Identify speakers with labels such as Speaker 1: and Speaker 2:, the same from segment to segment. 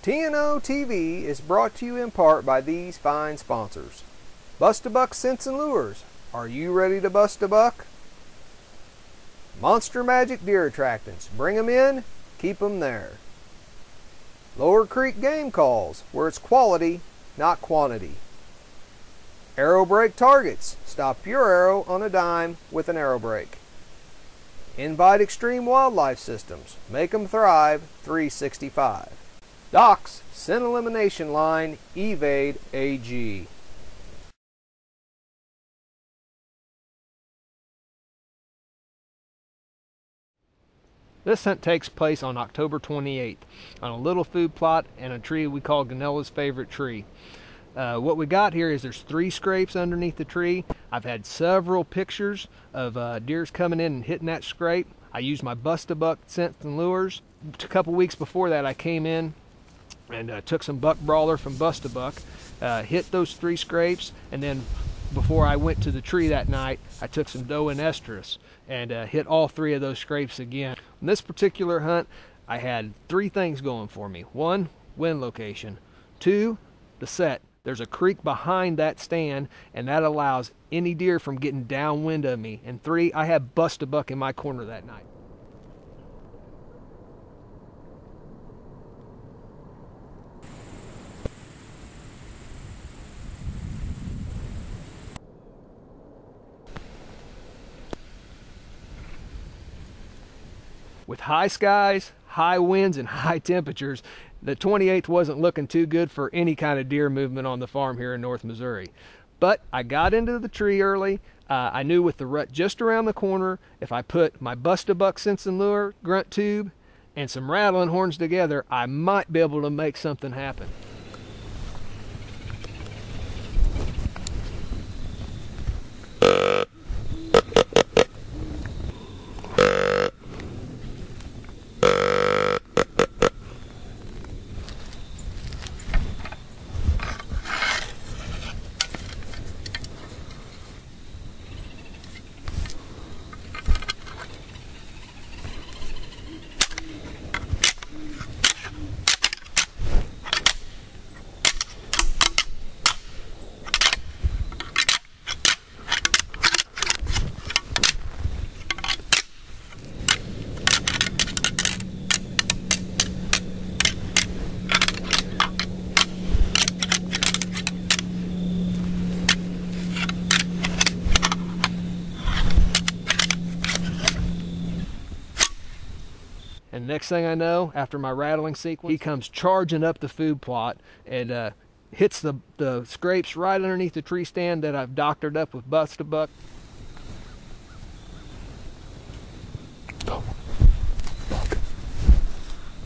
Speaker 1: TNOTV is brought to you in part by these fine sponsors. Bust-a-Buck Scents and Lures. Are you ready to bust a buck? Monster Magic Deer Attractants. Bring 'em in, keep 'em there. Lower Creek Game Calls, where it's quality, not quantity. Arrow Brake Targets. Stop your arrow on a dime with an arrow brake. Invite Extreme Wildlife Systems. Make 'em thrive 365. Doc's Scent Elimination Line, Evade AG. This hunt takes place on October 28th on a little food plot and a tree we call Ganella's favorite tree. What we got here is there's 3 scrapes underneath the tree. I've had several pictures of deers coming in and hitting that scrape. I used my Bust-a-Buck Scents and Lures. A couple weeks before that I came in and took some buck brawler from Bust-a-Buck, hit those 3 scrapes, and then before I went to the tree that night I took some doe and estrus and hit all 3 of those scrapes again. In this particular hunt I had 3 things going for me. 1, wind location. 2, the set. There's a creek behind that stand and that allows any deer from getting downwind of me. And 3, I had Bust-a-Buck in my corner that night. With high skies, high winds, and high temperatures, the 28th wasn't looking too good for any kind of deer movement on the farm here in North Missouri. But I got into the tree early. I knew with the rut just around the corner, if I put my Bust-a-Buck Scents and Lure grunt tube and some rattling horns together, I might be able to make something happen. And next thing I know, after my rattling sequence, he comes charging up the food plot and hits the scrapes right underneath the tree stand that I've doctored up with Bust-a-Buck. Go. Buck.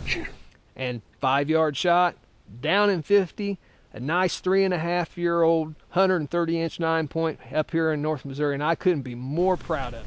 Speaker 1: Shoot. And 5-yard shot, down in 50, a nice 3.5-year-old 130-inch 9-point up here in North Missouri, and I couldn't be more proud of it.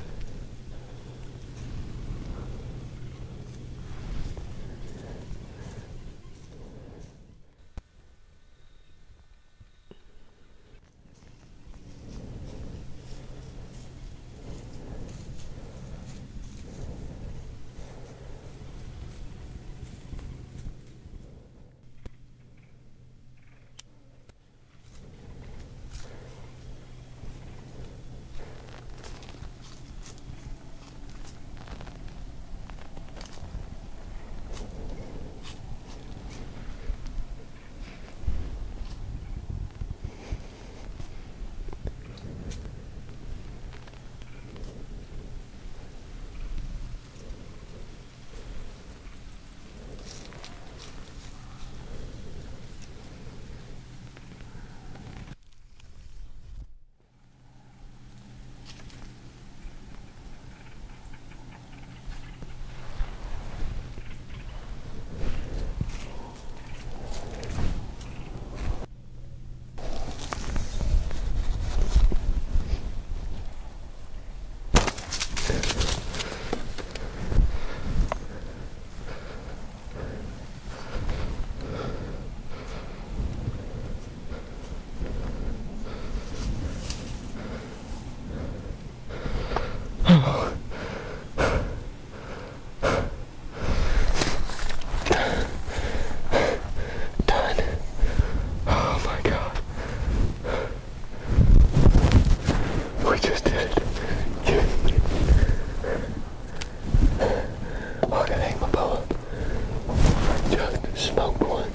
Speaker 2: just smoked one.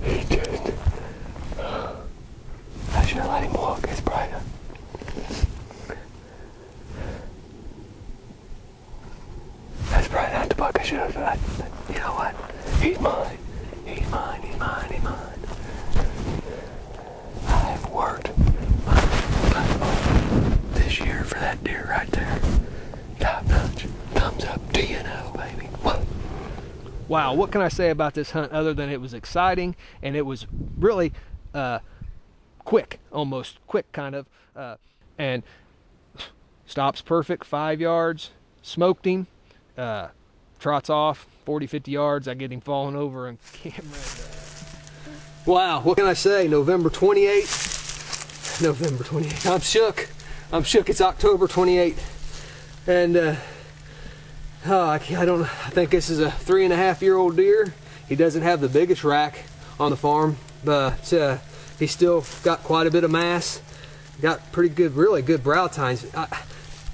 Speaker 2: He just... I should have let him walk. It's brighter. That's probably not the buck I should have. You know what? He's mine. He's mine. He's mine. He's mine. I've worked this year for that deer right there. Top notch. Thumbs up. TNO, baby. What?
Speaker 1: Wow, what can I say about this hunt other than it was exciting and it was really quick, almost quick kind of, and stops perfect, 5 yards, smoked him, trots off 40-50 yards. I get him falling over on camera. Wow, what can I say? November 28th. November 28th. I'm shook. It's October 28th, and I think this is a 3.5-year-old deer. He doesn't have the biggest rack on the farm, but he's still got quite a bit of mass. Got pretty good, really good brow tines.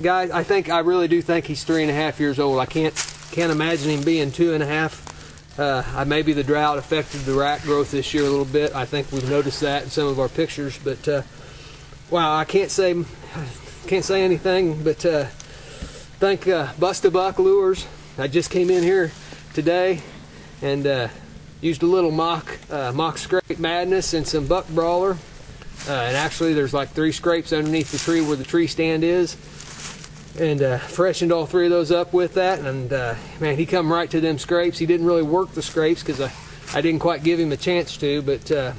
Speaker 1: Guys, I really do think he's 3.5 years old. I can't imagine him being 2.5. Maybe the drought affected the rack growth this year a little bit. I think we've noticed that in some of our pictures. But wow, I can't say anything but thank Bust-A-Buck Lures. I just came in here today and used a little mock scrape madness and some buck brawler. And actually there's like 3 scrapes underneath the tree where the tree stand is. And freshened all 3 of those up with that. And man, he come right to them scrapes. He didn't really work the scrapes because I didn't quite give him a chance to. But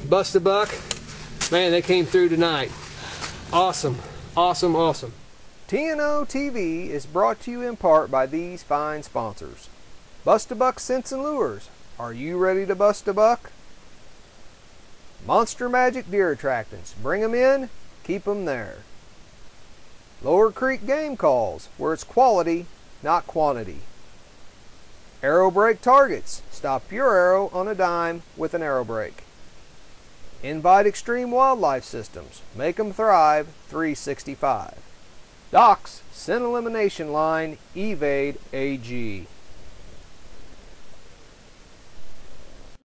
Speaker 1: Bust-A-Buck, man, they came through tonight. Awesome, awesome, awesome. TNOTV is brought to you in part by these fine sponsors. Bust-A-Buck Scents and Lures. Are you ready to bust a buck? Monster Magic Deer Attractants. Bring them in, keep them there. Lower Creek Game Calls, where it's quality, not quantity. Arrow Brake Targets. Stop your arrow on a dime with an arrow brake. Invite Extreme Wildlife Systems. Make them thrive 365. Doc's Scent Elimination Line Evade AG.